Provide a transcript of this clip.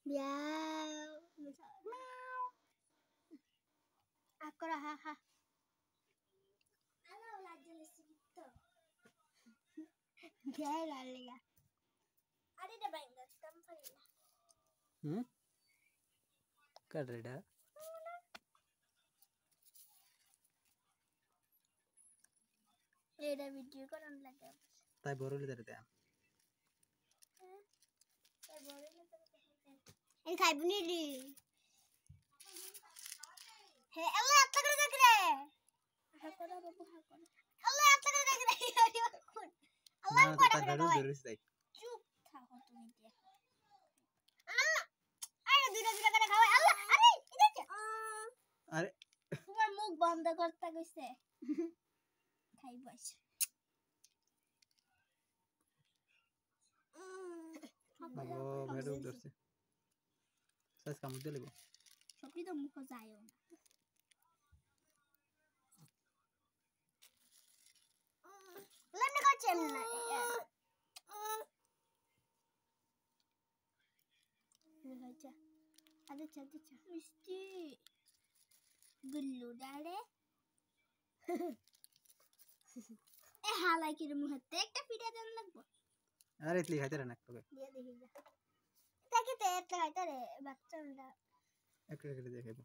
Meow. Meow. Aku haha. Ana ulah jelas gitu. Dia lali ya. Ada dah banyak tempat ini. Kadreda. Ada video kan on lagi. Tai boru le dete. Tai boru le dete. Ini kai buni di. He Allah atta kare dekh re. Hakora babu hakora. Allah atta kare dekh re. Allah ko dekh re. Chup থাকো তুমি দেখো। আরে দুটো দুটো করে খাও। আল্লাহ আরে এটা আরে তোমার মুখ বন্ধ করতে কইছে। খাই বস। বাবা মেডু ধরছে। সাইজ কামড় দিয়ে লাগো। সবই তো মুখ যায়ও না। লেমনে কাছেন না। আচ্ছা আচ্ছা আচ্ছা মিষ্টি গুল্লু ডালে এ হালাই কি মুহূর্তে একটা পিঠা দেন লাগবে আরে ইতলি খাইতে না তোকে দিয়ে দেখি যা তাকে তে একটা খাইতে রে বাচ্চাটা একটা একটা দিয়ে খাইবো